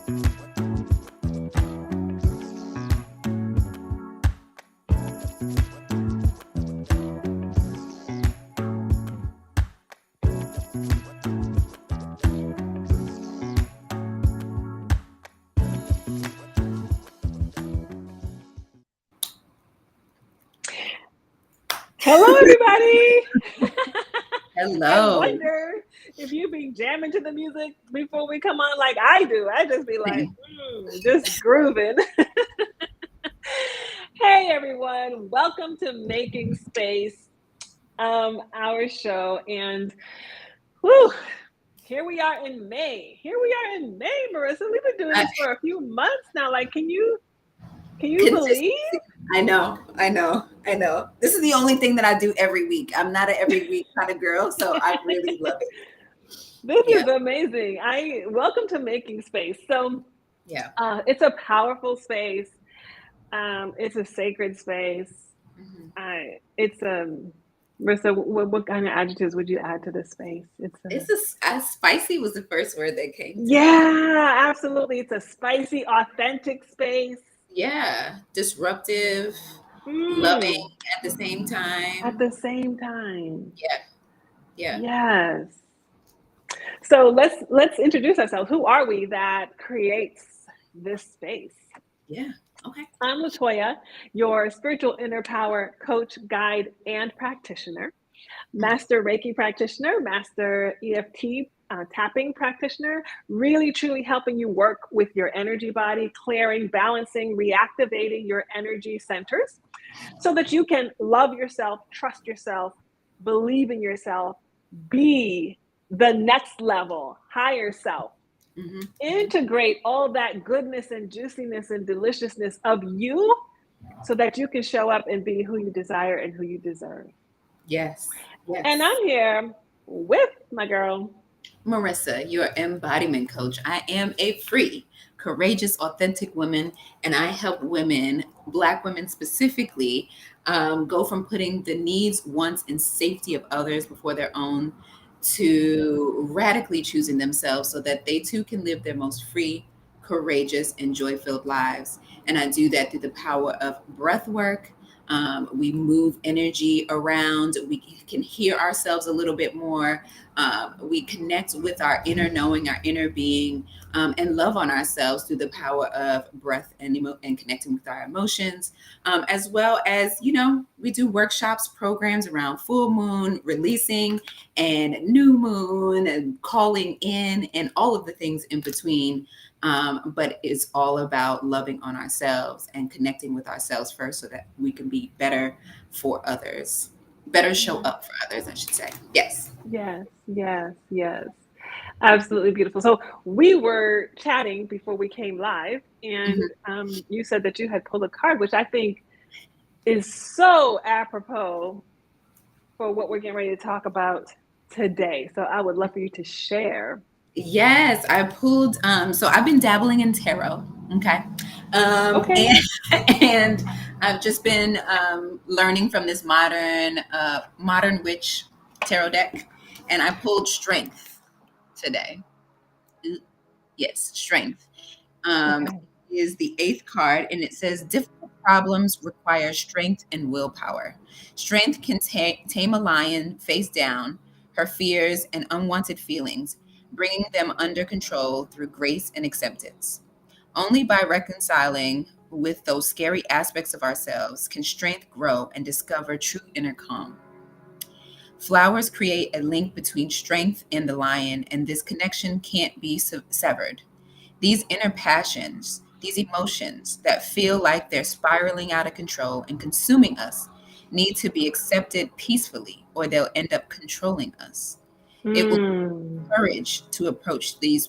Hello, everybody. Hello. I wonder if you be jamming to the music before we come on like I do. I just be like, just grooving. Hey, everyone. Welcome to Making Space, our show. And whew, here we are in May. Marissa. We've been doing this for a few months now. Like, can you believe? I know. This is the only thing that I do every week. I'm not an every week kind of girl, so I really love it. This is amazing. Welcome to Making Space. So it's a powerful space. It's a sacred space. Marissa, what kind of adjectives would you add to this space? Spicy was the first word that came to me. Yeah, absolutely. It's a spicy, authentic space. Yeah, disruptive, loving at the same time. Yeah. Yes. So let's introduce ourselves. Who are we that creates this space? Yeah. Okay. I'm Latoya, your spiritual inner power coach, guide, and practitioner, master Reiki practitioner, master EFT tapping practitioner, really truly helping you work with your energy body, clearing, balancing, reactivating your energy centers so that you can love yourself, trust yourself, believe in yourself, be the next level, higher self. Integrate all that goodness and juiciness and deliciousness of you so that you can show up and be who you desire and who you deserve. Yes. And I'm here with my girl, Marissa, your embodiment coach. I am a free, courageous, authentic woman, and I help women, Black women specifically, go from putting the needs, wants, and safety of others before their own to radically choosing themselves so that they too can live their most free, courageous, and joy-filled lives. And I do that through the power of breath work. We move energy around. We can hear ourselves a little bit more. We connect with our inner knowing, our inner being, and love on ourselves through the power of breath and connecting with our emotions, as well as, we do workshops, programs around full moon, releasing, and new moon, and calling in, and all of the things in between. But it's all about loving on ourselves and connecting with ourselves first so that we can be better for others. Better show up for others, I should say. Yes. Yes. Absolutely beautiful. So we were chatting before we came live, and you said that you had pulled a card, which I think is so apropos for what we're getting ready to talk about today. So I would love for you to share. Yes, I pulled. So I've been dabbling in tarot. Okay. And I've just been learning from this modern witch tarot deck, and I pulled strength today. Yes, strength. Is the 8th card, and it says difficult problems require strength and willpower. Strength can tame a lion face down, her fears and unwanted feelings, bringing them under control through grace and acceptance. Only by reconciling with those scary aspects of ourselves can strength grow and discover true inner calm. Flowers create a link between strength and the lion, and this connection can't be severed. These inner passions, these emotions that feel like they're spiraling out of control and consuming us, need to be accepted peacefully, or they'll end up controlling us. It will take courage to approach these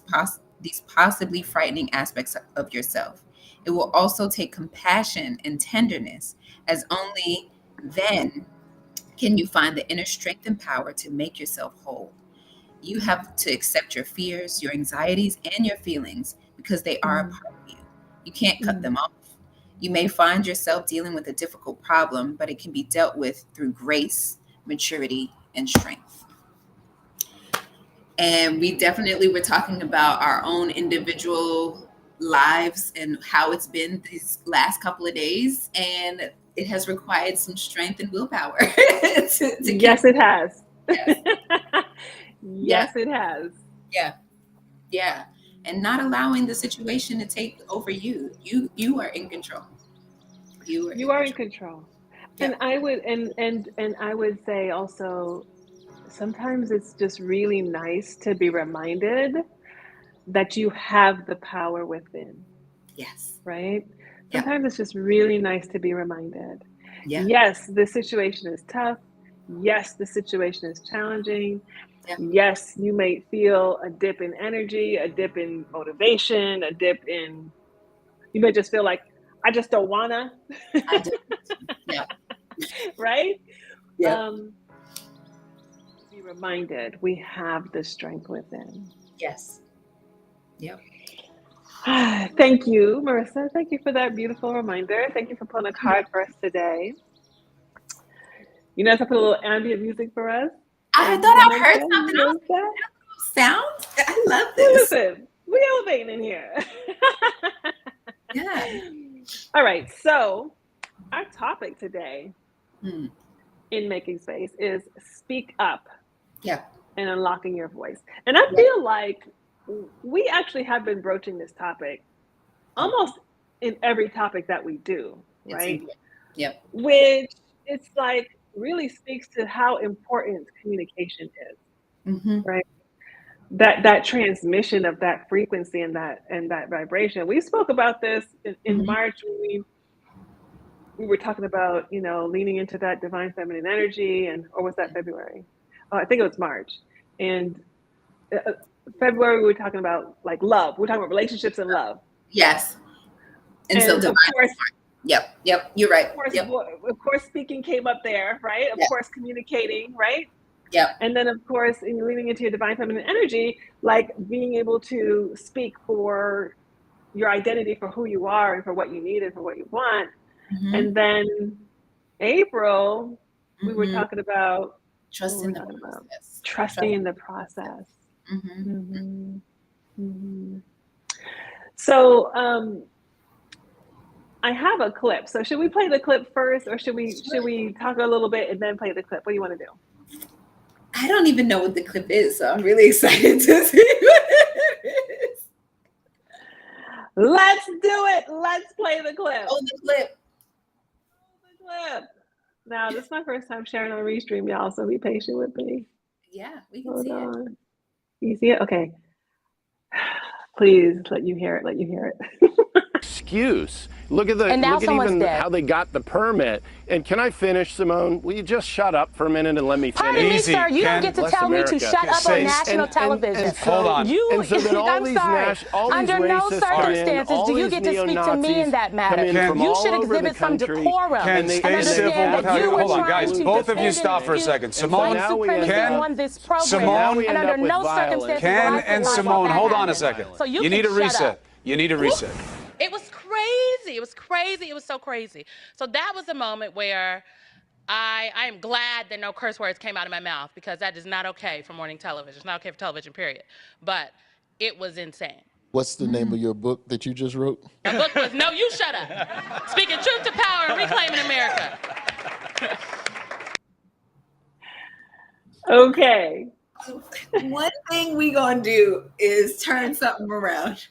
possibly frightening aspects of yourself. It will also take compassion and tenderness, as only then can you find the inner strength and power to make yourself whole. You have to accept your fears, your anxieties, and your feelings because they are a part of you. You can't cut them off. You may find yourself dealing with a difficult problem, but it can be dealt with through grace, maturity, and strength. And we definitely were talking about our own individual lives and how it's been these last couple of days, and it has required some strength and willpower to Yes, it has. Yes. Yes, it has. Yeah, yeah, and not allowing the situation to take over you. You are in control. You are You in are in control. control. And Yep. I would and I would say also sometimes it's just really nice to be reminded that you have the power within, Yes. right? Yep. Sometimes it's just really nice to be reminded. Yeah. Yes, the situation is tough. Yes, the situation is challenging. Yep. Yes, you may feel a dip in energy, a dip in motivation, a dip in, you may just feel like, I just don't wanna, I do. Yep. right? Yep. Um, be reminded we have the strength within. Yes. Yep. Thank you, Marissa. Thank you for that beautiful reminder. Thank you for pulling a card for us today. You know, I put a little ambient music for us. I Thank you, thought I heard Marissa. something. You I was noticed that? like, sound. I love Well, this. listen, we elevating in here. Yeah. All right, so our topic today Hmm. in Making Space is speak up Yeah. and unlocking your voice. And I Yeah. feel like we actually have been broaching this topic Okay. almost in every topic that we do, It's right? important. Yep. Which it's like really speaks to how important communication is, Mm-hmm. right? That transmission of that frequency and that vibration. We spoke about this in Mm-hmm. March when we were talking about, you know, leaning into that divine feminine energy, and or was that February? Oh, I think it was March. And uh, February we were talking about like love. We're talking about relationships and love. Yes. And so And divine. of course, Yep. Yep. You're right. Yep. of course, speaking came up there, right? Of Yep. course, communicating, right? Yep. And then, of course, in leaning into your divine feminine energy, like being able to speak for your identity, for who you are, and for what you need and for what you want. Mm-hmm. And then April, we were Mm-hmm. talking about what Trust were we in the talking about? process. Trusting Trust. in the process. Mm-hmm. Mm-hmm. Mm-hmm. So, I have a clip. So, should we play the clip first, or should we talk a little bit and then play the clip? What do you want to do? I don't even know what the clip is, so I'm really excited to see what it is. Let's do it. Let's play the clip. Oh, the clip. The clip. Now, this is my first time sharing on Restream, y'all, so be patient with me. Yeah, we can Hold see it. on. You see it? Okay. Please let you hear it. Let you hear it. Excuse. Look at even dead. how they got the permit. And can I finish, Simone? Will you just shut up for a minute and let me finish? Pardon me, sir. You don't get to Bless tell me to America. shut up on national television. Hold on. You, and so then all I'm these sorry. all these Under no racists come in, circumstances all do you these get to speak to me in that matter. come in from You all should over the exhibit some country, decorum and they and understand with that you were Hold on, trying guys. to Both of you defend stop for a and second. infuse Simone, white supremacy on this program. Simone, and under no circumstances will Ken I and allow Simone, that hold on a happen. second. So you need can a shut reset. up. You need a reset. It was crazy. It was crazy. It was so crazy. So that was a moment where I am glad that no curse words came out of my mouth, because that is not okay for morning television. It's not okay for television, period. But it was insane. What's the name of your book that you just wrote? My book was No, You Shut Up. Speaking truth to power and reclaiming America. Okay. One thing we gonna do is turn something around.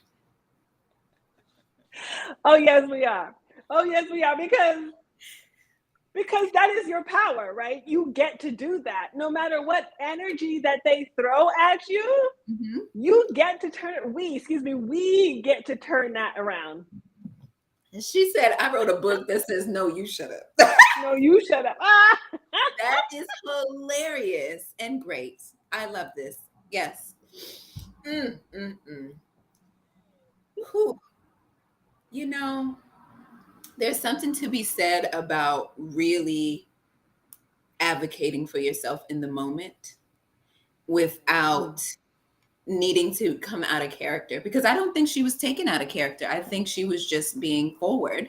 Oh, yes, we are. Oh, yes, we are. Because that is your power, right? You get to do that. No matter what energy that they throw at you, Mm-hmm. you get to we get to turn that around. And she said, I wrote a book that says, no, you shut up. No, you shut up. Ah! That is hilarious and great. I love this. Yes. Whew. You know, there's something to be said about really advocating for yourself in the moment without needing to come out of character, because I don't think she was taken out of character. I think she was just being forward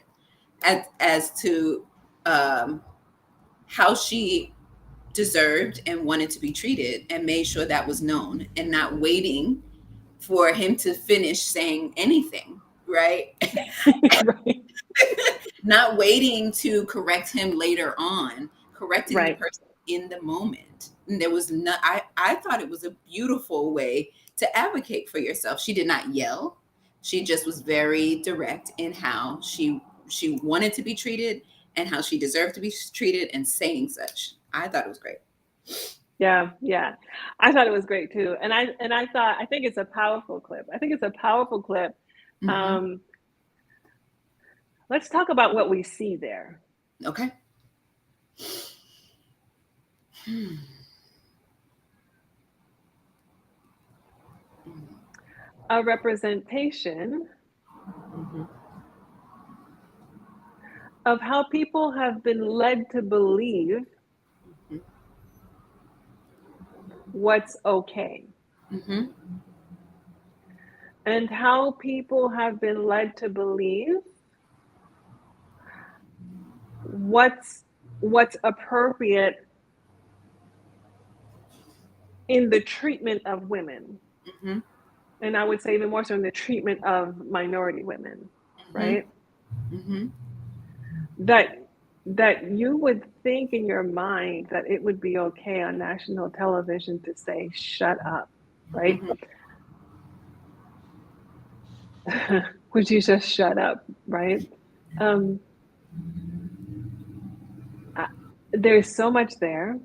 as to how she deserved and wanted to be treated, and made sure that was known, and not waiting for him to finish saying anything. right? Right. Not waiting to correct him later on, correcting the Right. person in the moment. And there was not, I thought it was a beautiful way to advocate for yourself. She did not yell. She just was very direct in how she wanted to be treated and how she deserved to be treated and saying such. I thought it was great. Yeah, yeah. I thought it was great too. And I think it's a powerful clip. I think it's a powerful clip. Mm-hmm. Let's talk about what we see there. Okay. A representation of how people have been led to believe what's okay. Mm-hmm. And how people have been led to believe what's appropriate in the treatment of women. Mm-hmm. And I would say even more so in the treatment of minority women, right? Mm-hmm. That you would think in your mind that it would be okay on national television to say, shut up, right? Would you just shut up, right? There's so much there.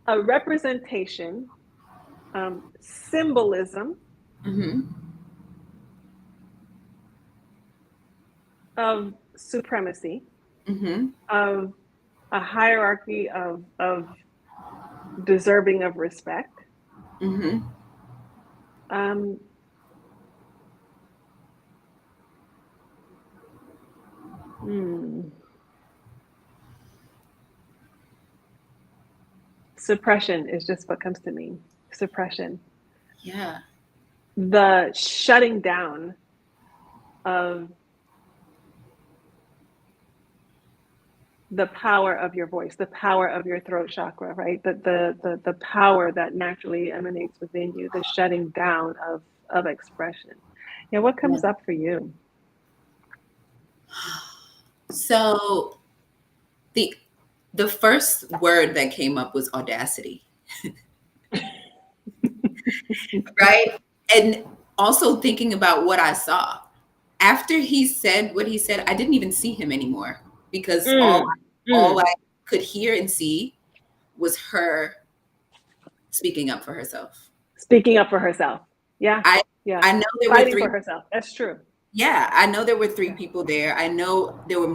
A representation, symbolism of supremacy, of a hierarchy of deserving of respect. Suppression is just what comes to me. Suppression. Yeah. The shutting down of the power of your voice, the power of your throat chakra, right? The power that naturally emanates within you, the shutting down of expression. Yeah, what comes up for you? So the first word that came up was audacity. Right? And also thinking about what I saw. After he said what he said, I didn't even see him anymore because all I could hear and see was her speaking up for herself. Speaking up for herself. Yeah. I know there were fighting three for herself. That's true. Yeah, I know there were three people there. I know there was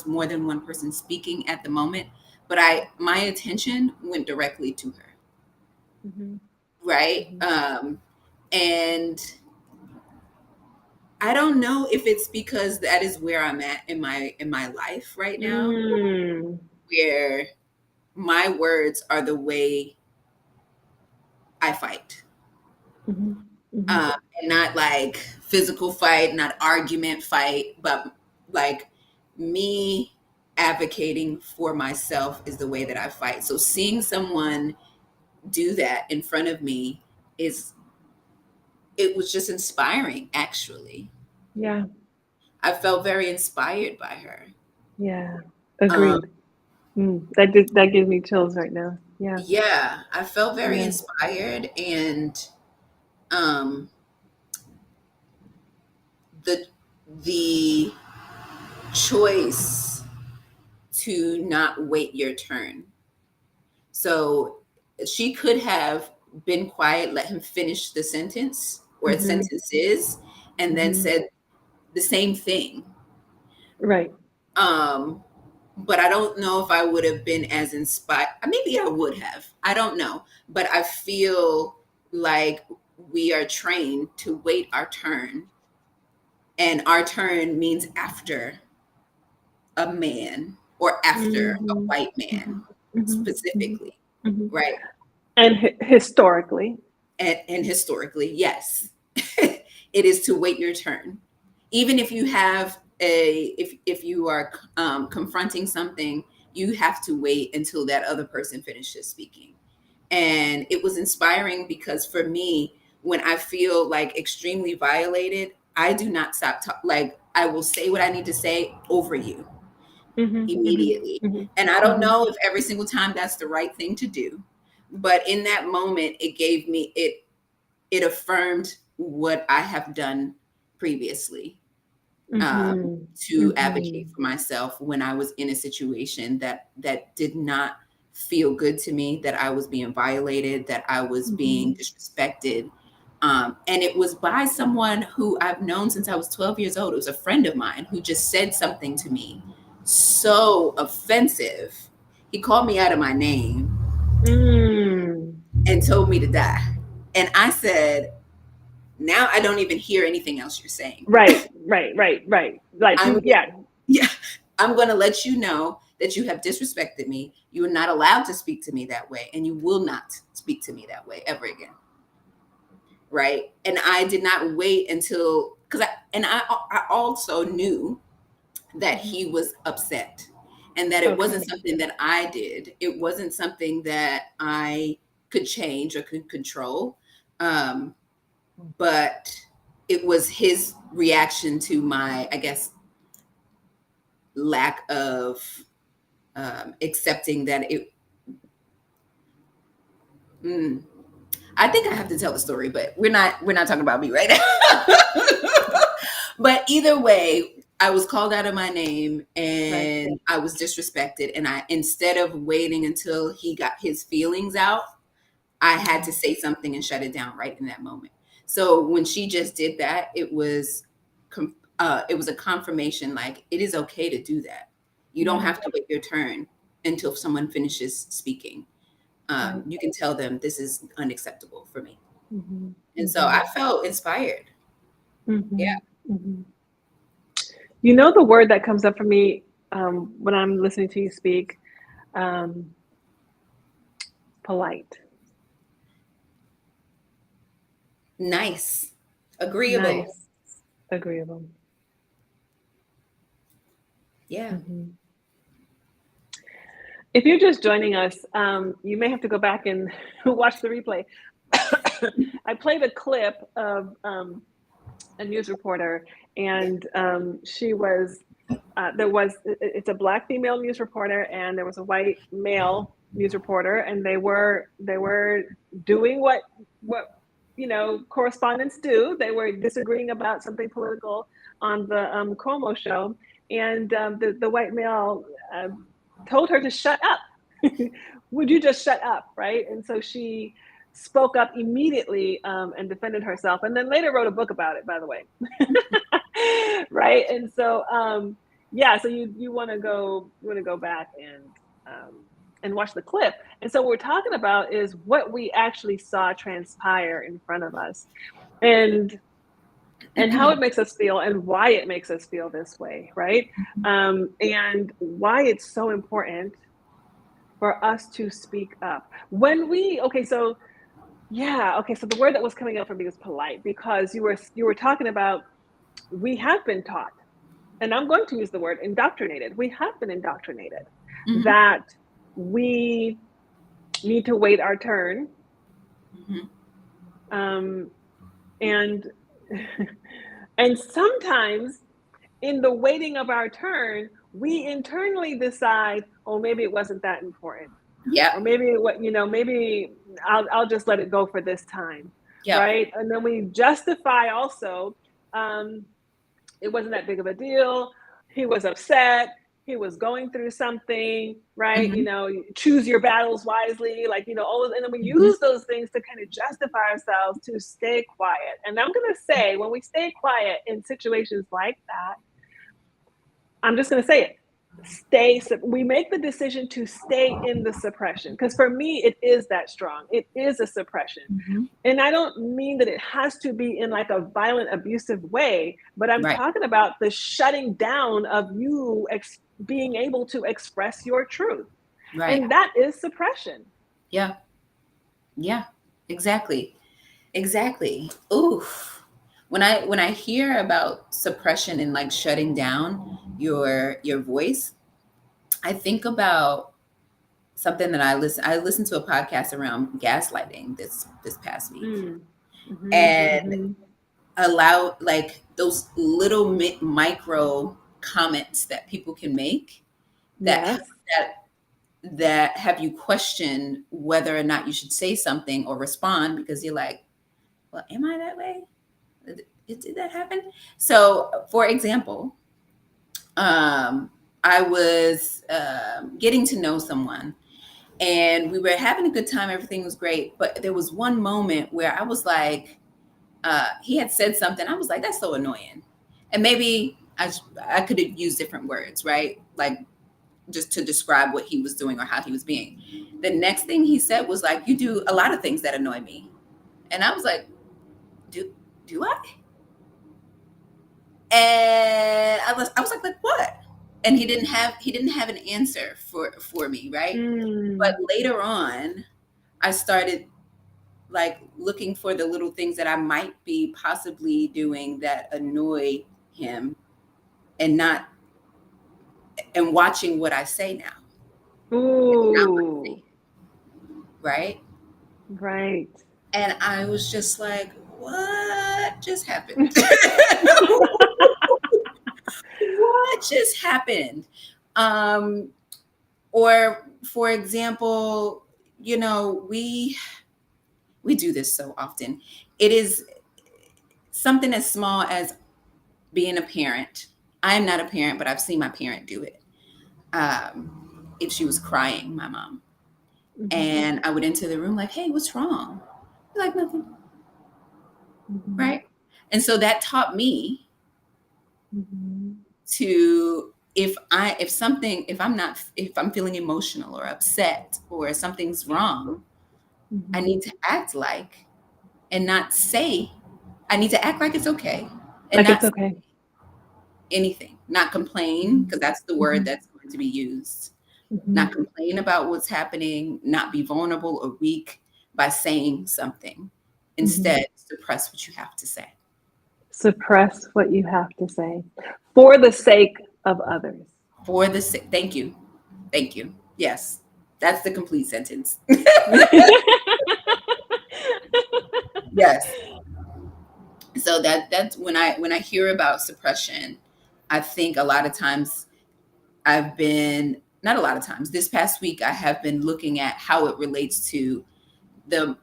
more than one person speaking at the moment, but my attention went directly to her. Right? And I don't know if it's because that is where I'm at in my life right now, where my words are the way I fight. And not like physical fight, not argument fight, but like me advocating for myself is the way that I fight. So seeing someone do that in front of me it was just inspiring, actually. Yeah. I felt very inspired by her. Yeah. Agreed. That gives me chills right now. Yeah. Yeah, I felt very inspired, and the choice to not wait your turn. So she could have been quiet, let him finish the sentence or sentences, and then said the same thing. Right. But I don't know if I would have been as inspired. Maybe I would have. I don't know. But I feel like we are trained to wait our turn. And our turn means after a man or after a white man, specifically. Right. And historically. And historically, yes. It is to wait your turn. Even if you have if you are confronting something you have to wait until that other person finishes speaking. And it was inspiring because for me, when I feel like extremely violated, I do not stop like I will say what I need to say over you immediately. And I don't know if every single time that's the right thing to do, but in that moment, it gave me it affirmed what I have done previously, to advocate for myself when I was in a situation that did not feel good to me, that I was being violated, that I was being disrespected. And it was by someone who I've known since I was 12 years old. It was a friend of mine who just said something to me so offensive. He called me out of my name and told me to die. And I said, now I don't even hear anything else you're saying. Right. Like, I'm going to let you know that you have disrespected me. You are not allowed to speak to me that way, and you will not speak to me that way ever again. Right. And I did not wait until, because I also knew that he was upset, and that it wasn't something that I did. It wasn't something that I could change or could control. But it was his reaction to my, I guess, lack of accepting that it. I think I have to tell the story, but we're not talking about me right now. But either way, I was called out of my name, and I was disrespected. And instead of waiting until he got his feelings out, I had to say something and shut it down right in that moment. So when she just did that, it was a confirmation, like, it is okay to do that. You don't have to wait your turn until someone finishes speaking. You can tell them, this is unacceptable for me. And so I felt inspired. Yeah. You know, the word that comes up for me when I'm listening to you speak, polite. Nice. Agreeable. Agreeable. Yeah. If you're just joining us, you may have to go back and watch the replay. I played a clip of a news reporter, and it's a Black female news reporter, and there was a white male news reporter, and they were doing what correspondents do. They were disagreeing about something political on the Cuomo show, and the white male told her to shut up. Would you just shut up, right? And so she spoke up immediately and defended herself, and then later wrote a book about it, by the way. Right? And so so you want to go back and watch the clip. And so what we're talking about is what we actually saw transpire in front of us, and how it makes us feel, and why it makes us feel this way, right? And why it's so important for us to speak up when so the word that was coming up for me was polite, because you were talking about, we have been taught, and I'm going to use the word indoctrinated. We have been indoctrinated that we need to wait our turn. And sometimes in the waiting of our turn, we internally decide, oh, maybe it wasn't that important. Yeah. Or maybe maybe I'll just let it go for this time. Yep. Right. And then we justify also, it wasn't that big of a deal. He was upset. He was going through something, right? Choose your battles wisely, and then we use those things to kind of justify ourselves to stay quiet. And I'm going to say, when we stay quiet in situations like that, I'm just going to say it. We make the decision to stay in the suppression, because for me, it is that strong. It is a suppression. And I don't mean that it has to be in like a violent, abusive way, but I'm talking about the shutting down of you being able to express your truth. Right. And that is suppression. Yeah. Yeah, exactly. Oof. When I hear about suppression and like shutting down your voice, I think about something that I listened to a podcast around gaslighting this past week. And allow like those little micro comments that people can make that that have you question whether or not you should say something or respond, because you're like, well, am I that way? Did that happen? So for example, I was getting to know someone, and we were having a good time. Everything was great. But there was one moment where I was like, he had said something. I was like, that's so annoying. And maybe I could have used different words, right? Like just to describe what he was doing or how he was being. The next thing he said was like, you do a lot of things that annoy me. And I was like, do I? And I was like, what? And he didn't have an answer for me, right? But later on, I started like looking for the little things that I might be possibly doing that annoy him, and watching what I say now. Ooh. Right? Right. And I was just like, what just happened? What just happened? Or for example, you know, we do this so often. It is something as small as being a parent. I am not a parent, but I've seen my parent do it. If she was crying, my mom, and I would enter the room like, hey, what's wrong? Like, nothing. Right? And so that taught me to, if I'm feeling emotional or upset or something's wrong, I need to act like, and not say, I need to act like it's okay, and like not it's okay. anything, not complain, because that's the word that's going to be used. Not complain about what's happening, not be vulnerable or weak by saying something. Instead, suppress what you have to say. Suppress what you have to say for the sake of others. For the sake, thank you. Yes, that's the complete sentence. Yes. So that's when I hear about suppression, I think a lot of times not a lot of times, this past week, I have been looking at how it relates to the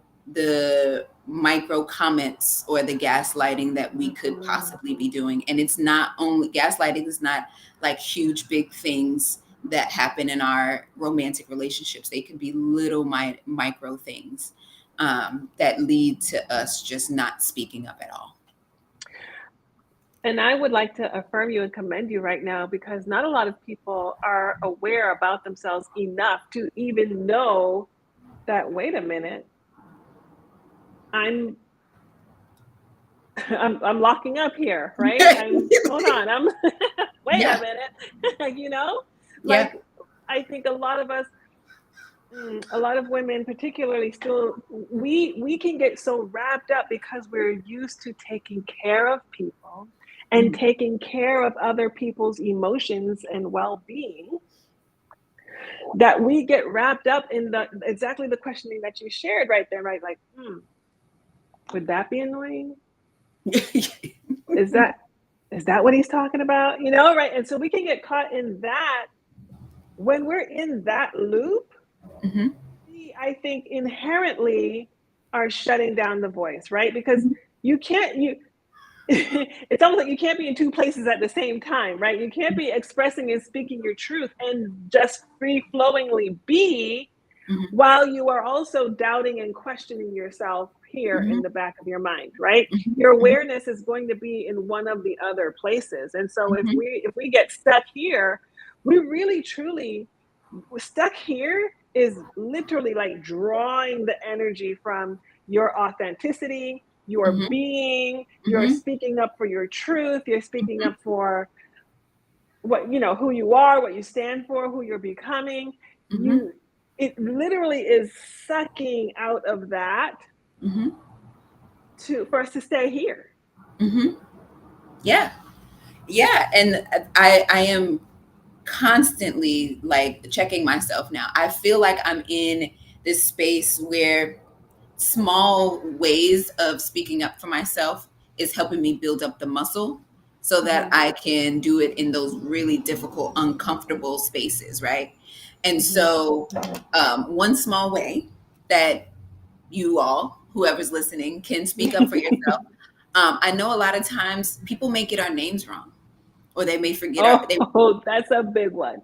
micro comments or the gaslighting that we could possibly be doing. And it's not only gaslighting is not like huge, big things that happen in our romantic relationships. They can be little micro things that lead to us just not speaking up at all. And I would like to affirm you and commend you right now, because not a lot of people are aware about themselves enough to even know that, wait a minute, I'm locking up here, right? Hold on, wait a minute, you know? Like, I think a lot of us, a lot of women particularly, still, we can get so wrapped up because we're used to taking care of people and taking care of other people's emotions and well-being, that we get wrapped up in exactly the questioning that you shared right there, right? Like, would that be annoying? Is that what he's talking about? You know, right? And so we can get caught in that. When we're in that loop, we, I think, inherently are shutting down the voice, right? Because it's almost like you can't be in two places at the same time, right? You can't be expressing and speaking your truth and just free-flowingly be, while you are also doubting and questioning yourself here in the back of your mind, right? Your awareness is going to be in one of the other places. And so if we get stuck here, we really truly, stuck here is literally like drawing the energy from your authenticity, your being, you're speaking up for your truth, you're speaking up for what, you know, who you are, what you stand for, who you're becoming. It literally is sucking out of that for us to stay here. Yeah. And I am constantly like checking myself now. I feel like I'm in this space where small ways of speaking up for myself is helping me build up the muscle so that I can do it in those really difficult, uncomfortable spaces, right? And so one small way that you all, whoever's listening, can speak up for yourself. I know a lot of times people may get our names wrong, or they may forget that's a big one.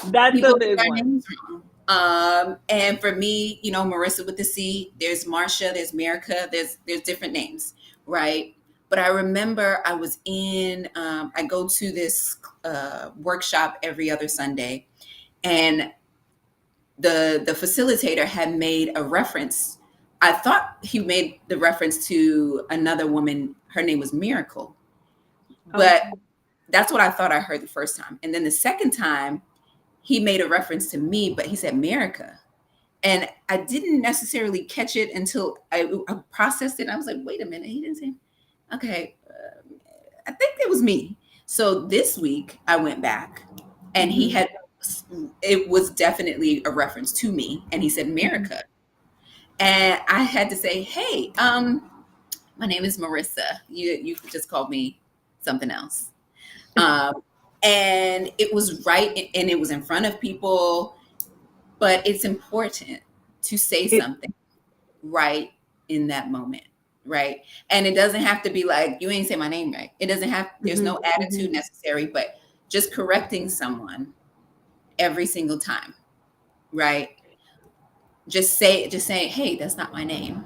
That's people a big get our one. names wrong. And for me, you know, Marissa with the C, there's Marsha, there's Merica, there's different names, right? But I remember I was in, I go to this workshop every other Sunday, and the facilitator had made a reference. I thought he made the reference to another woman. Her name was Miracle, but that's what I thought I heard the first time. And then the second time, he made a reference to me, but he said Merica. And I didn't necessarily catch it until I processed it. And I was like, wait a minute, he didn't say, okay, I think it was me. So this week I went back and it was definitely a reference to me. And he said Merica. And I had to say, hey, my name is Marissa. You could just call me something else. And it was right, and it was in front of people, but it's important to say something right in that moment, right? And it doesn't have to be like, you ain't say my name right. It doesn't have, there's no attitude necessary, but just correcting someone every single time, right? Just saying, hey, that's not my name.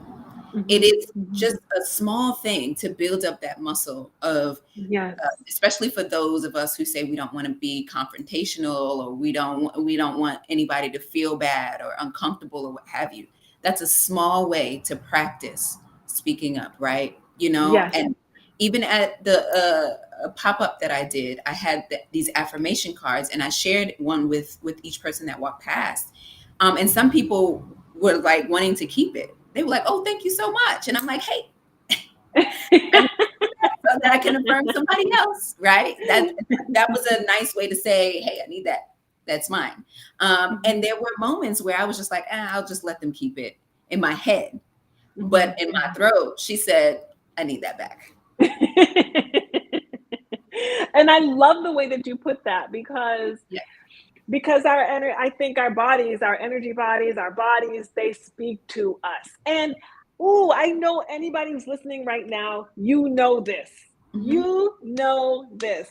It is just a small thing to build up that muscle of, especially for those of us who say we don't want to be confrontational, or we don't want anybody to feel bad or uncomfortable or what have you. That's a small way to practice speaking up, right? You know, and even at the pop-up that I did, I had these affirmation cards, and I shared one with each person that walked past. And some people were like wanting to keep it. They were like, oh, thank you so much. And I'm like, hey, so that I can affirm somebody else, right? That was a nice way to say, hey, I need that. That's mine. And there were moments where I was just like, I'll just let them keep it in my head. But in my throat, she said, I need that back. And I love the way that you put that, because I think our bodies, our energy bodies, our bodies, they speak to us. And I know anybody who's listening right now, you know this. You know this.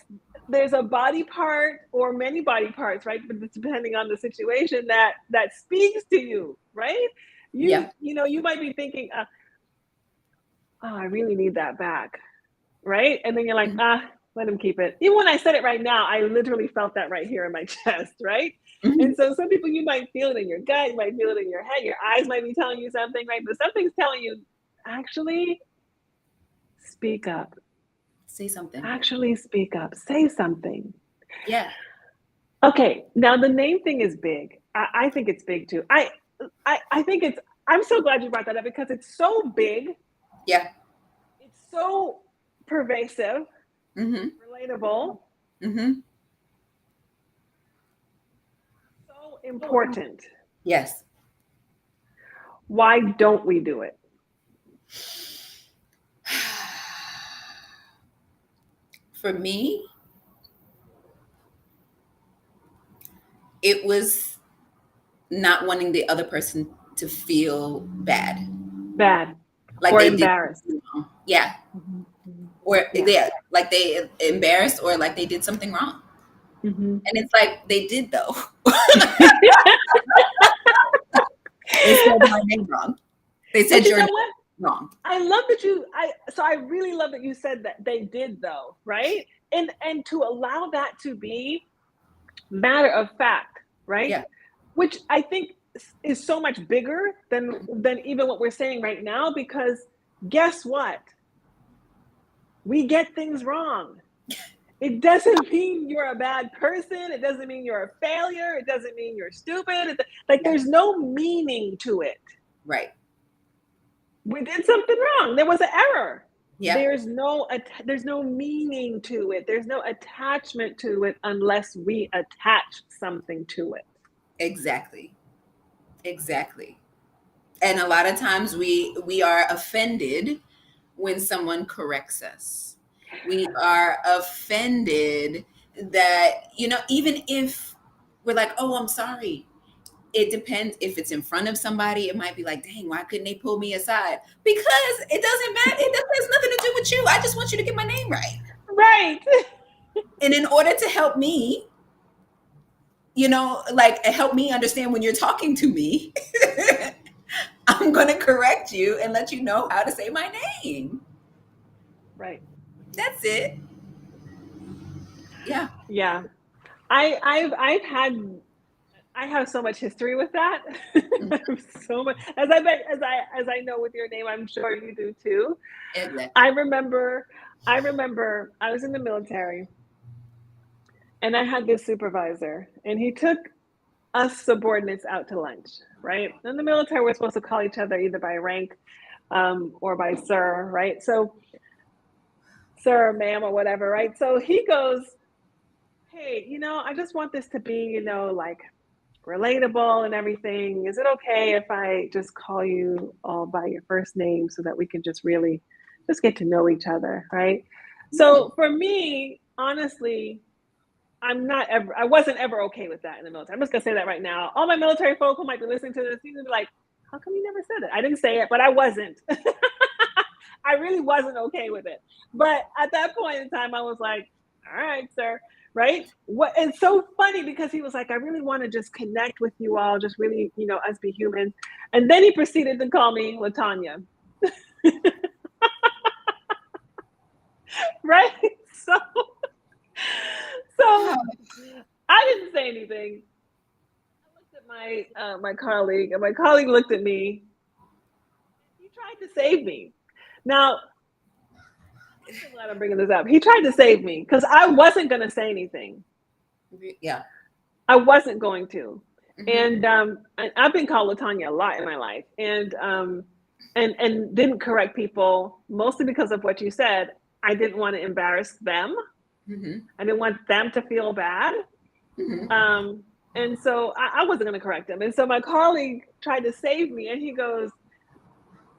There's a body part, or many body parts, right? But depending on the situation, that speaks to you, right? You know, you might be thinking, I really need that back, right? And then you're like, let him keep it. Even when I said it right now, I literally felt that right here in my chest, right? And so some people, you might feel it in your gut, you might feel it in your head, your eyes might be telling you something, right? But something's telling you, actually, speak up. Say something. Actually, speak up. Say something. Yeah. Okay, now the name thing is big. I think it's big too. I think it's, I'm so glad you brought that up, because it's so big. Yeah. It's so pervasive, relatable, so important. Yes. Why don't we do it? For me, it was not wanting the other person to feel bad. Like or they embarrassed. Yeah. Or like they embarrassed, or like they did something wrong. And it's like, they did though. They said my name wrong. They said your name wrong. I love that I really love that you said that they did though, right? And to allow that to be matter of fact, right? Yeah. Which I think is so much bigger than even what we're saying right now, because guess what? We get things wrong. It doesn't mean you're a bad person. It doesn't mean you're a failure. It doesn't mean you're stupid. There's no meaning to it. Right. We did something wrong. There was an error. Yeah. There's no meaning to it. There's no attachment to it unless we attach something to it. Exactly. Exactly. And a lot of times we are offended when someone corrects us. We are offended that, even if we're like, oh, I'm sorry. It depends. If it's in front of somebody, it might be like, dang, why couldn't they pull me aside? Because it doesn't matter. It has nothing to do with you. I just want you to get my name right. Right. And in order to help me, help me understand when you're talking to me, I'm going to correct you and let you know how to say my name. Right. That's it. Yeah. Yeah. I have so much history with that. So much, as I know with your name, I'm sure you do too. Exactly. I remember I was in the military, and I had this supervisor, and he took us subordinates out to lunch, right? In the military, we're supposed to call each other either by rank, or by sir, right? So, sir, ma'am, or whatever, right? So he goes, hey, I just want this to be, like relatable and everything. Is it okay if I just call you all by your first name so that we can just really just get to know each other, right? So for me, honestly, I wasn't ever okay with that in the military. I'm just gonna say that right now. All my military folk who might be listening to this, you're gonna be like, how come you never said it? I didn't say it, but I wasn't. I really wasn't okay with it. But at that point in time, I was like, all right, sir, right? What it's so funny because he was like, I really want to just connect with you all, just really, us be human. And then he proceeded to call me LaTanya. Right? So I didn't say anything. I looked at my colleague, and my colleague looked at me. He tried to save me. Now, I'm so glad I'm bringing this up. He tried to save me because I wasn't going to say anything. Yeah. I wasn't going to. Mm-hmm. And I've been called LaTanya a lot in my life, and didn't correct people mostly because of what you said. I didn't want to embarrass them. Mm-hmm. I didn't want them to feel bad. Mm-hmm. And so I wasn't going to correct them. And so my colleague tried to save me, and he goes,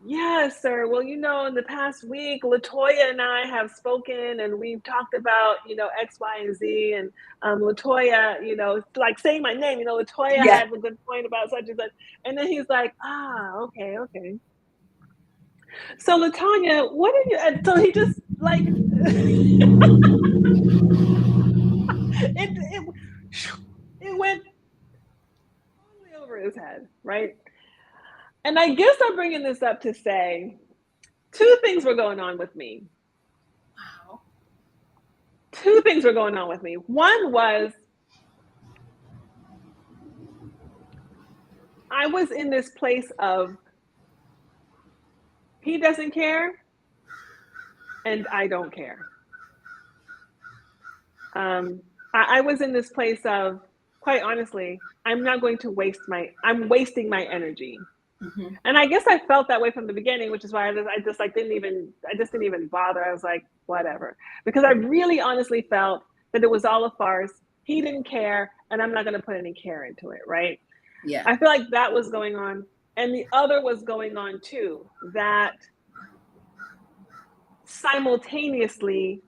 yes, sir. Well, in the past week, Latoya and I have spoken, and we've talked about, X, Y, and Z. And Latoya, like saying my name, Latoya Yeah. had a good point about such and such. And then he's like, okay. So LaTanya, what are you? And so he just like, it went totally over his head, right? And I guess I'm bringing this up to say two things were going on with me. Wow. Two things were going on with me. One was I was in this place of he doesn't care and I don't care. I was in this place of, quite honestly, I'm wasting my energy. Mm-hmm. And I guess I felt that way from the beginning, which is why I just didn't even bother. I was like, whatever, because I really honestly felt that it was all a farce. He didn't care, and I'm not going to put any care into it, right? Yeah. I feel like that was going on, and the other was going on too. That simultaneously,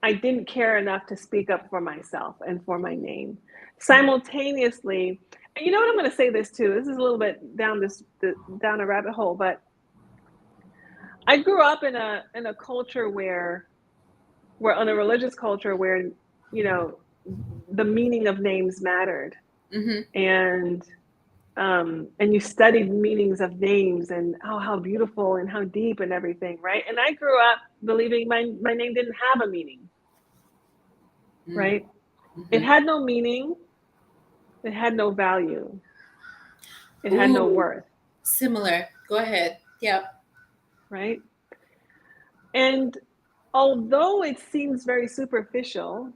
I didn't care enough to speak up for myself and for my name. Simultaneously, and you know what, I'm going to say this too. This is a little bit down a rabbit hole, but I grew up in a culture where on a religious culture where the meaning of names mattered, Mm-hmm. and you studied meanings of names and how beautiful and how deep and everything, right? And I grew up believing my name didn't have a meaning, right? Mm-hmm. It had no meaning. It had no value. It had no Ooh, worth. similar. Go ahead. Yep. Right? And although it seems very superficial,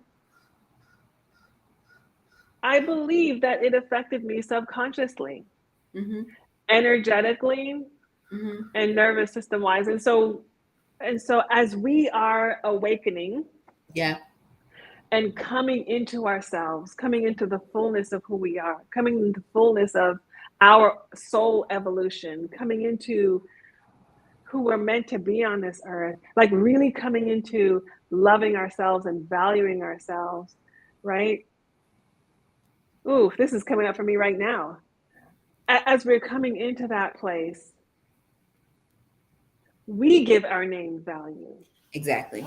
I believe that it affected me subconsciously, Mm-hmm. energetically, and nervous system wise. And so as we are awakening, Yeah. and coming into ourselves, coming into the fullness of who we are, coming into the fullness of our soul evolution, coming into who we're meant to be on this earth, like really coming into loving ourselves and valuing ourselves, right? Ooh, this is coming up for me right now. As we're coming into that place, we give our name value. Exactly.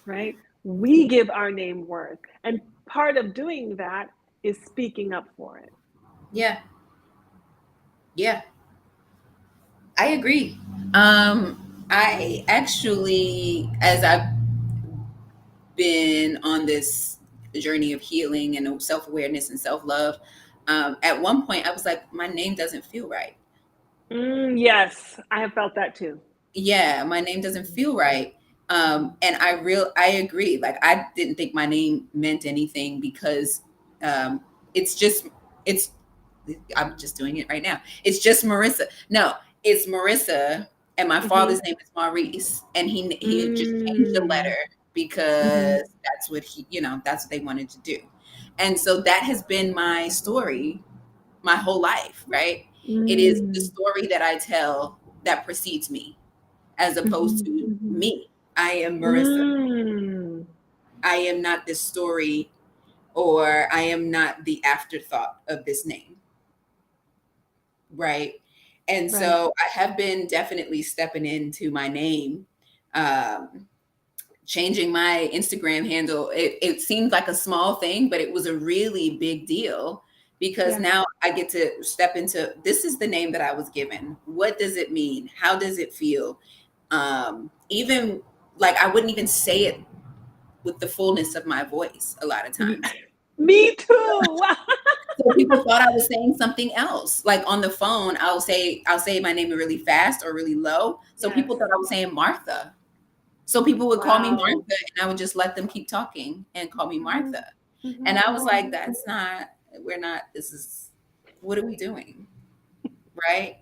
Right? We give our name worth. And part of doing that is speaking up for it. Yeah. Yeah. I agree. I actually, as I've been on this journey of healing and self-awareness and self-love, at one point I was like, my name doesn't feel right. Yes, I have felt that too. Yeah, my name doesn't feel right. And I agree. Like, I didn't think my name meant anything because it's just it's I'm just doing it right now. It's just Marissa. No, it's Marissa, and my father's name is Maurice, and he just changed the letter because that's what that's what they wanted to do. And so that has been my story my whole life, right? It is the story that I tell that precedes me, as opposed to me. I am Marissa. I am not this story, or I am not the afterthought of this name. Right. And so I have been definitely stepping into my name, changing my Instagram handle. It seemed like a small thing, but it was a really big deal because now I get to step into, this is the name that I was given. What does it mean? How does it feel? Even like, I wouldn't even say it with the fullness of my voice a lot of times. Me too. So people thought I was saying something else. Like on the phone, I'll say my name really fast or really low. So people thought I was saying Martha. So people would call me Martha, and I would just let them keep talking and call me Martha. And I was like, what are we doing? Right.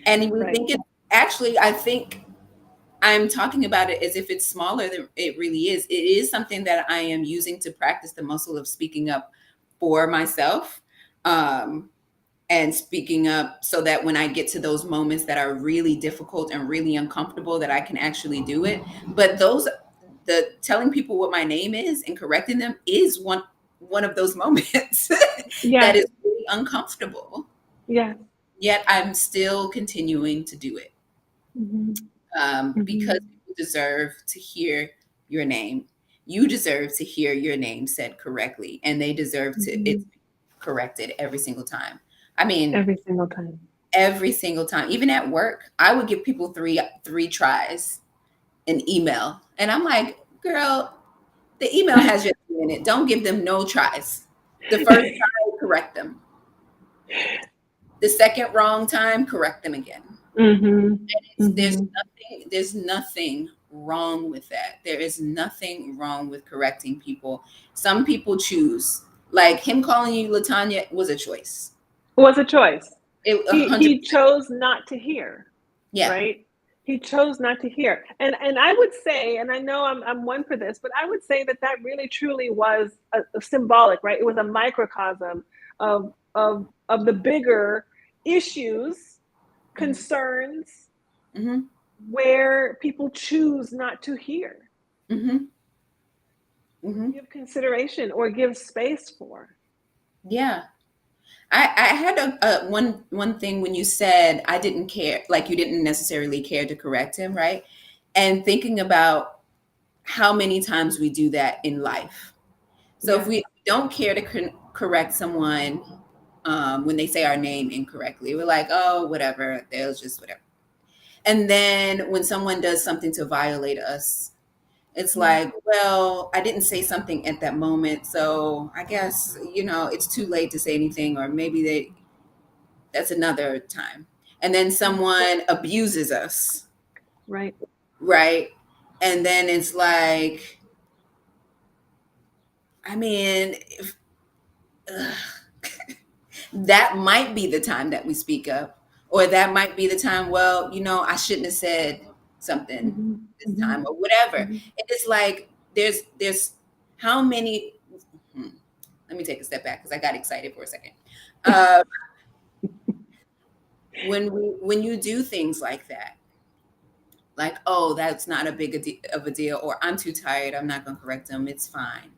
And we think I think I'm talking about it as if it's smaller than it really is. It is something that I am using to practice the muscle of speaking up for myself, and speaking up so that when I get to those moments that are really difficult and really uncomfortable, that I can actually do it. But the telling people what my name is and correcting them is one of those moments that is really uncomfortable. Yeah. Yet I'm still continuing to do it. Because people deserve to hear your name. You deserve to hear your name said correctly, and they deserve to it's corrected every single time. I mean, every single time. Every single time. Even at work, I would give people three tries an email, and I'm like, girl, the email has your name in it. Don't give them no tries. The first time, correct them. The second wrong time, correct them again. There's nothing wrong with that. There is nothing wrong with correcting people. Some people choose, like him calling you LaTanya was a choice. Was a choice. He chose not to hear. Yeah. Right. He chose not to hear. And I would say, and I know I'm one for this, but I would say that really truly was a symbolic, right? It was a microcosm of the bigger issues, concerns, where people choose not to hear, give consideration or give space for. Yeah. I had one thing when you said I didn't care, like you didn't necessarily care to correct him, right? And thinking about how many times we do that in life. So if we don't care to correct someone when they say our name incorrectly, we're like, oh, whatever, they'll just whatever. And then when someone does something to violate us, it's like, well, I didn't say something at that moment, so I guess, it's too late to say anything, or maybe that's another time. And then someone abuses us. Right. And then it's like, I mean, that might be the time that we speak up. Or that might be the time, well, I shouldn't have said something this time or whatever. And it's like, there's how many, let me take a step back because I got excited for a second. When you do things like that, like, oh, that's not a of a deal, or I'm too tired, I'm not going to correct them, it's fine.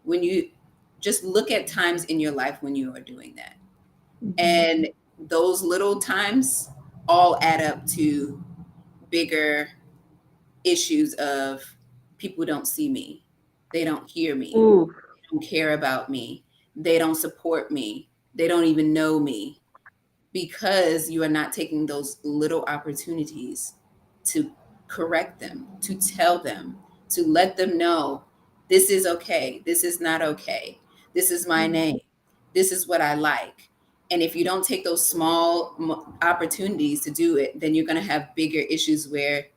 When you just look at times in your life when you are doing that, and those little times all add up to bigger issues of people don't see me, they don't hear me, they don't care about me, they don't support me, they don't even know me, because you are not taking those little opportunities to correct them, to tell them, to let them know this is okay, this is not okay, this is my name, this is what I like. And if you don't take those small opportunities to do it, then you're going to have bigger issues where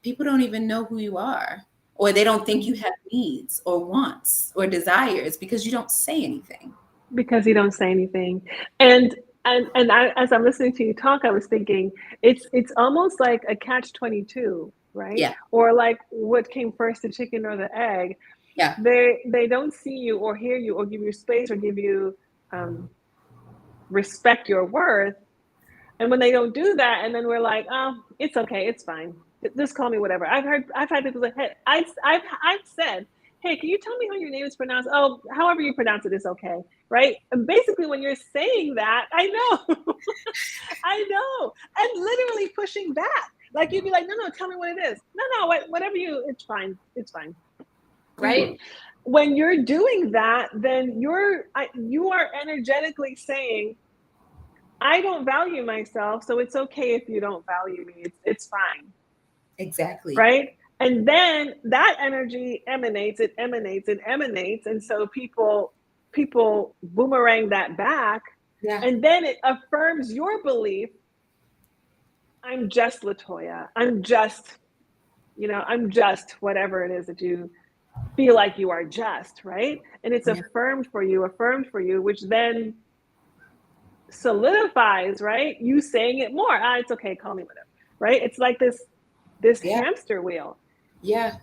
people don't even know who you are, or they don't think you have needs or wants or desires because you don't say anything. Because you don't say anything. And I, as I'm listening to you talk, I was thinking it's almost like a catch-22, right? Yeah. Or like what came first, the chicken or the egg? Yeah. They don't see you or hear you or give you space or give you respect your worth. And when they don't do that, and then we're like, oh, it's okay, it's fine. Just call me whatever. I've had people say, hey, I've said, hey, can you tell me how your name is pronounced? Oh, however you pronounce it is okay, right? And basically, when you're saying that, I know, I know, and literally pushing back. Like you'd be like, no, tell me what it is. No, whatever it's fine, right? When you're doing that, then you are energetically saying, I don't value myself, so it's okay if you don't value me. It's fine. Exactly. Right? And then that energy emanates, and so people boomerang that back. Yeah. And then it affirms your belief. I'm just Latoya. I'm just whatever it is that you feel like you are just, right? And it's affirmed for you, which then solidifies, right? You saying it more. It's okay, call me whatever, right? It's like this hamster wheel. Yeah.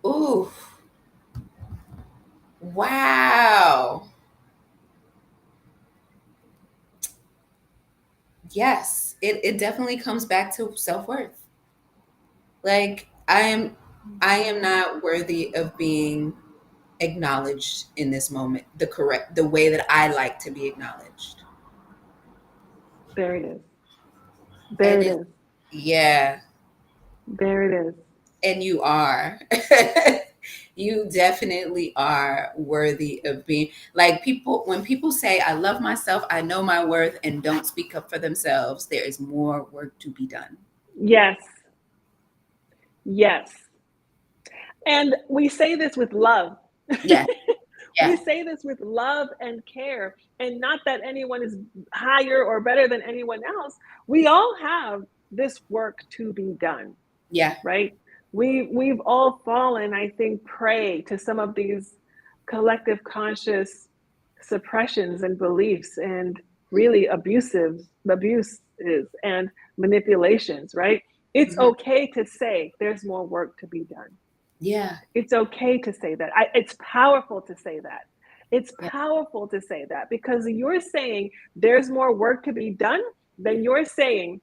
Ooh. Wow. Yes, it definitely comes back to self-worth. Like, I am not worthy of being acknowledged in this moment the way that I like to be acknowledged. There it is. Yeah. There it is. And you are. You definitely are worthy of being, like, when people say, I love myself, I know my worth, and don't speak up for themselves, there is more work to be done. Yes. And we say this with love. Yeah. We say this with love and care, and not that anyone is higher or better than anyone else. We all have this work to be done. Yeah. Right? We've all fallen, I think, prey to some of these collective conscious suppressions and beliefs, and really abuses and manipulations, right? It's okay to say there's more work to be done. Yeah. It's okay to say that. It's powerful to say that. It's powerful to say that, because you're saying there's more work to be done, then you're saying,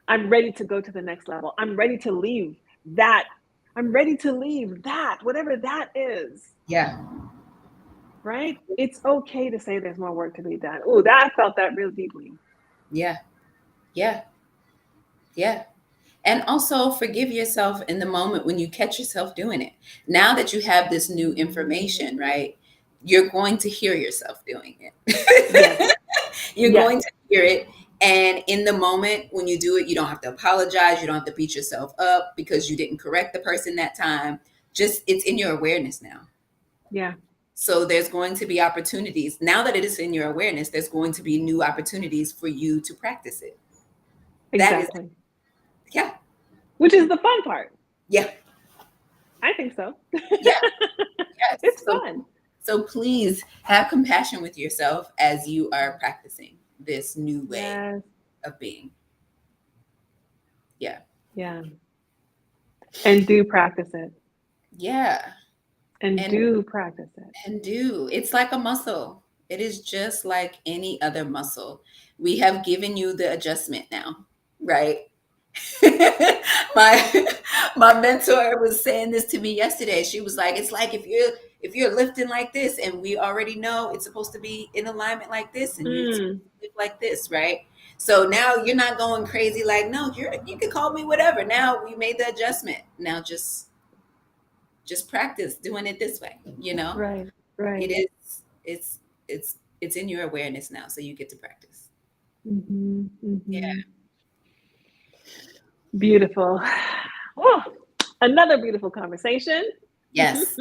I'm ready to go to the next level. I'm ready to leave that. I'm ready to leave that, whatever that is. Yeah. Right? It's okay to say there's more work to be done. Oh, I felt that real deeply. Yeah. And also forgive yourself in the moment when you catch yourself doing it. Now that you have this new information, right? You're going to hear yourself doing it. Yes. You're going to hear it. And in the moment when you do it, you don't have to apologize. You don't have to beat yourself up because you didn't correct the person that time. Just, it's in your awareness now. Yeah. So there's going to be opportunities. Now that it is in your awareness, there's going to be new opportunities for you to practice it. Exactly. Yeah. Which is the fun part. Yeah. I think so. Yeah. Yes. It's fun. So please have compassion with yourself as you are practicing, this new way Yes. of being. Yeah. Yeah. And do practice it. Yeah. And do practice it. And do. It's like a muscle. It is just like any other muscle. We have given you the adjustment now, right? my my mentor was saying this to me yesterday. She was like, it's like if you're lifting like this, and we already know it's supposed to be in alignment like this, and you lift like this, right? So now you're not going crazy like, no, you can call me whatever. Now we made the adjustment. Now just practice doing it this way, you know? Right. Right. It is it's in your awareness now, so you get to practice. Mm-hmm. Mm-hmm. Yeah. Beautiful. Oh, another beautiful conversation. Yes.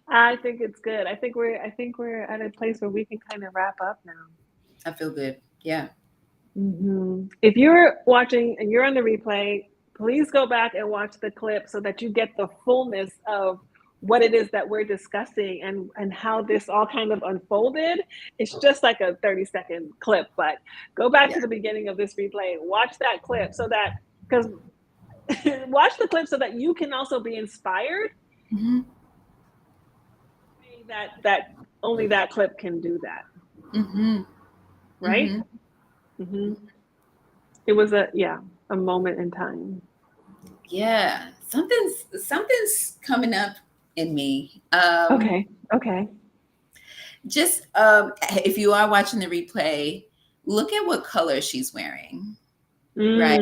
I think it's good. I think we're at a place where we can kind of wrap up now. I feel good. Yeah. Mm-hmm. If you're watching and you're on the replay, please go back and watch the clip so that you get the fullness of what it is that we're discussing and how this all kind of unfolded. It's just like a 30-second clip, but go back to the beginning of this replay, watch that clip so that, because watch the clip so that you can also be inspired. Mm-hmm. That only that clip can do that. Mm-hmm. Right? Mm-hmm. Mm-hmm. It was a moment in time. Yeah. Something's coming up in me. Okay. Just if you are watching the replay, look at what color she's wearing. Right.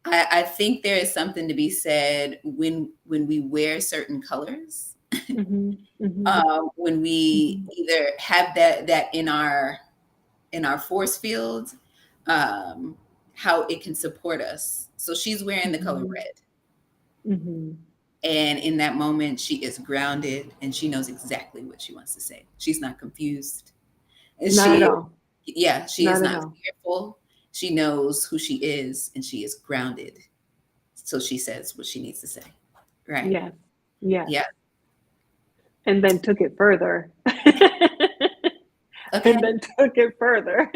I think there is something to be said when we wear certain colors. Mm-hmm. Mm-hmm. When we either have that in our force field, how it can support us. So she's wearing the color red. Mm-hmm. And in that moment, she is grounded and she knows exactly what she wants to say. She's not confused. And Not at all. Yeah, she Not is at not all. fearful. She knows who she is and she is grounded. So she says what she needs to say. Right. Yes. Yes. Yeah. And then took it further. Okay. And then took it further.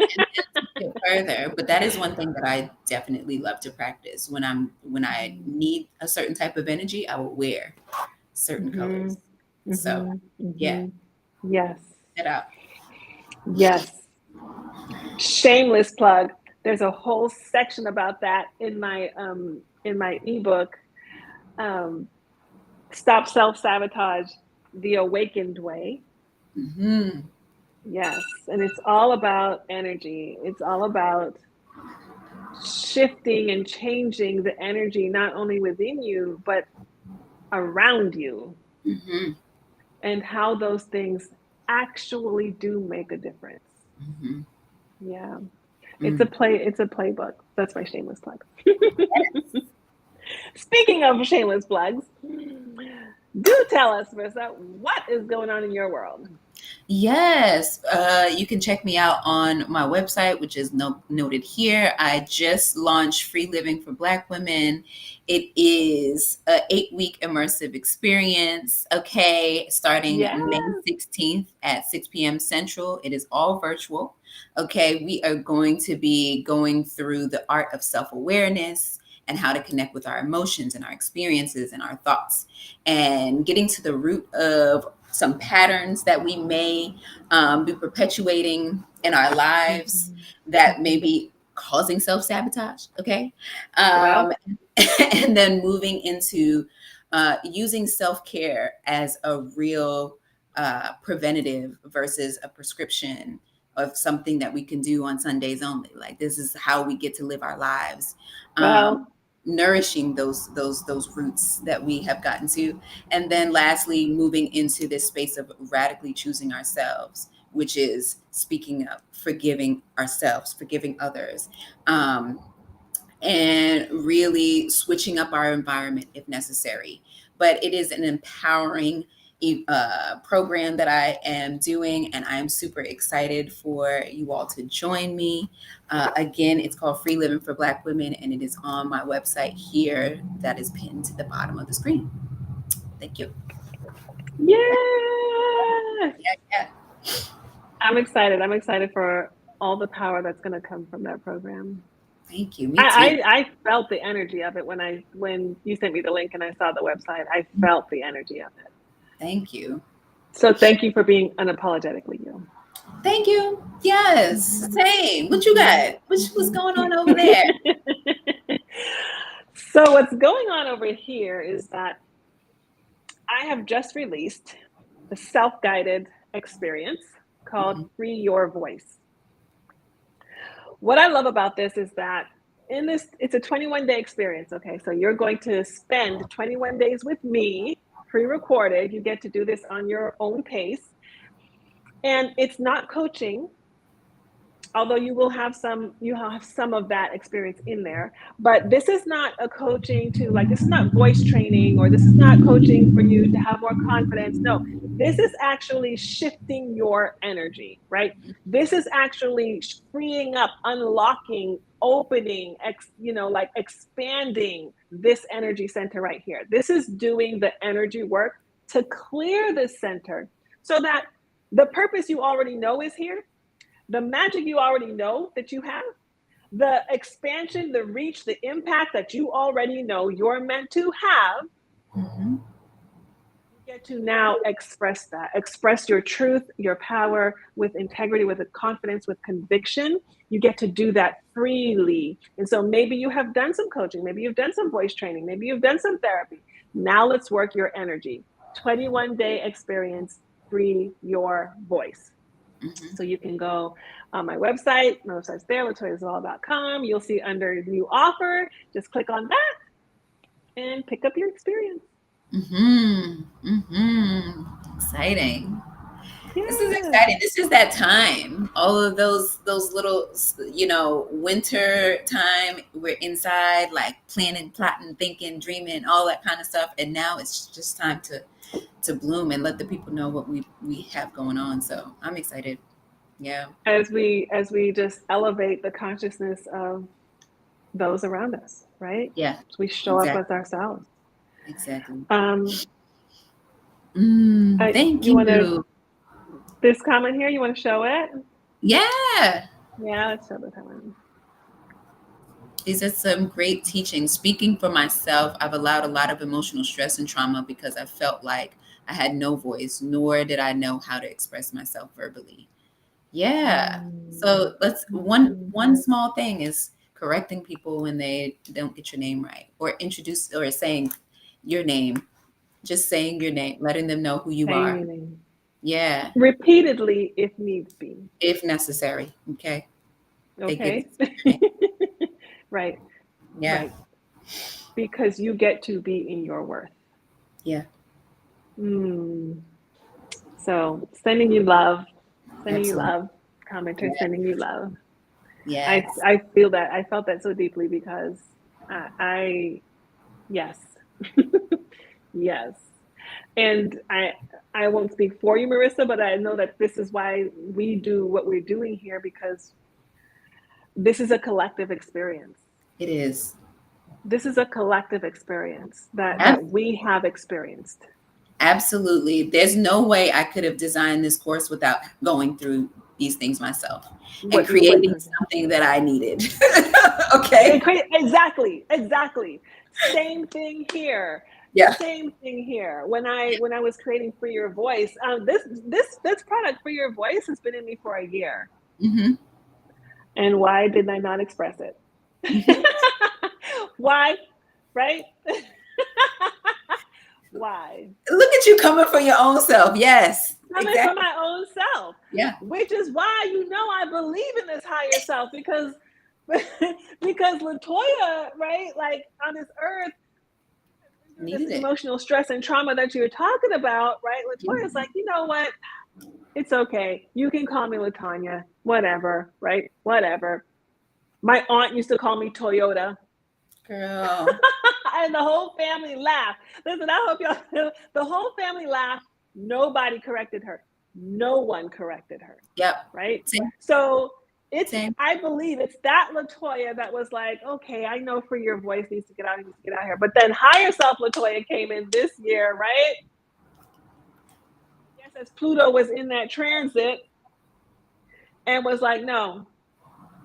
But that is one thing that I definitely love to practice. When I need a certain type of energy, I will wear certain colors. So yeah. Yes. Get out. Yes. Shameless plug. There's a whole section about that in my ebook, Stop Self-Sabotage, The Awakened Way. Mm-hmm. Yes. And it's all about energy. It's all about shifting and changing the energy, not only within you, but around you. Mm-hmm. And how those things actually do make a difference. Mm-hmm. Yeah. It's a playbook. That's my shameless plug. Speaking of shameless plugs, do tell us, Marissa, what is going on in your world? Yes, you can check me out on my website, which is noted here. I just launched Free Living for Black Women. It is an 8-week immersive experience, starting May 16th at 6 p.m. Central. It is all virtual. We are going to be going through the art of self-awareness and how to connect with our emotions and our experiences and our thoughts, and getting to the root of some patterns that we may be perpetuating in our lives that may be causing self-sabotage. And then moving into using self-care as a real preventative versus a prescription of something that we can do on Sundays only. Like, this is how we get to live our lives. Nourishing those roots that we have gotten to. And then lastly, moving into this space of radically choosing ourselves, which is speaking up, forgiving ourselves, forgiving others, and really switching up our environment if necessary. But it is an empowering program that I am doing, and I'm super excited for you all to join me. Again, it's called Free Living for Black Women, and it is on my website here that is pinned to the bottom of the screen. Thank you. Yeah. I'm excited. I'm excited for all the power that's going to come from that program. Thank you. Me too. I felt the energy of it when you sent me the link and I saw the website. I felt the energy of it. Thank you. So thank you for being unapologetically you. Thank you. Yes. Same. What you got? What's going on over there? So what's going on over here is that I have just released a self-guided experience called Free Your Voice. What I love about this is that it's a 21-day experience. Okay, so you're going to spend 21 days with me, pre-recorded. You get to do this on your own pace. And it's not coaching, although you have some of that experience in there, but this is not a coaching this is not voice training, or this is not coaching for you to have more confidence. No, this is actually shifting your energy, right? This is actually freeing up, unlocking, opening, expanding this energy center right here. This is doing the energy work to clear this center so that the purpose you already know is here. The magic you already know that you have, the expansion, the reach, the impact that you already know you're meant to have, you get to now express that. Express your truth, your power with integrity, with confidence, with conviction. You get to do that freely. And so maybe you have done some coaching, maybe you've done some voice training, maybe you've done some therapy. Now let's work your energy. 21-day experience, Free Your Voice. So you can go on my website. My website's there, latoyaswell.com. You'll see under new offer, just click on that and pick up your experience. Exciting. Yeah. This is exciting. This is that time. All of those little, winter time. We're inside, like planning, plotting, thinking, dreaming, all that kind of stuff. And now it's just time to bloom and let the people know what we have going on. So I'm excited. Yeah. As we just elevate the consciousness of those around us, right? Yeah. We show up as ourselves. Exactly. Thank you. This comment here, you want to show it? Yeah. Yeah, let's show the comment. These are some great teachings. Speaking for myself, I've allowed a lot of emotional stress and trauma because I felt like I had no voice, nor did I know how to express myself verbally. Yeah. So one small thing is correcting people when they don't get your name right, or saying your name, just saying your name, letting them know who you are. Yeah. Repeatedly, if needs be. If necessary. Okay. Okay. Right. Yeah. Right. Because you get to be in your worth. Yeah. So sending you love. Commenters, sending you love. Yes. I feel that. I felt that so deeply because yes. Yes. And I won't speak for you, Marissa, but I know that this is why we do what we're doing here, because this is a collective experience. It is. This is a collective experience that we have experienced. Absolutely. There's no way I could have designed this course without going through these things myself and creating something that I needed. Okay. Exactly. Same thing here. Yeah. Same thing here. When I was creating Free Your Voice, this product, Free Your Voice, has been in me for a year. And why did I not express it? Why? Right? Why? Look at you coming for your own self. Yes. Coming for my own self. Yeah. Which is why I believe in this higher self, because Latoya, right, like on this earth, this emotional stress and trauma that you're talking about, right? Latoya's like, you know what? It's okay. You can call me Latanya. Whatever, right? Whatever. My aunt used to call me Toyota. Girl. And the whole family laughed. Listen, I hope y'all, the whole family laughed. Nobody corrected her. No one corrected her. Yep. Right? So I believe it's that Latoya that was like, okay, I know Free Your Voice needs to get out here. But then higher self Latoya came in this year, right? Yes, as Pluto was in that transit, and was like, no,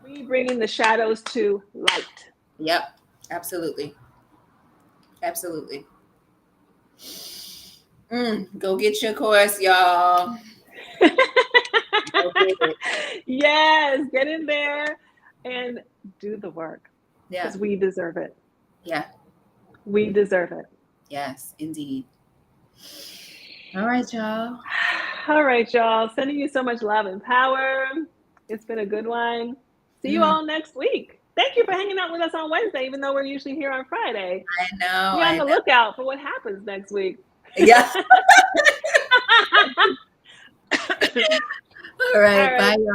we bringing the shadows to light. Yep. Absolutely. Absolutely. Go get your course, y'all. Go get it. Yes, get in there and do the work. Yeah. Because we deserve it. Yeah. We deserve it. Yes, indeed. All right, y'all. All right, y'all. Sending you so much love and power. It's been a good one. See you all next week. Thank you for hanging out with us on Wednesday, even though we're usually here on Friday. I know. Be on the lookout for what happens next week. Yeah. All right. Bye, y'all.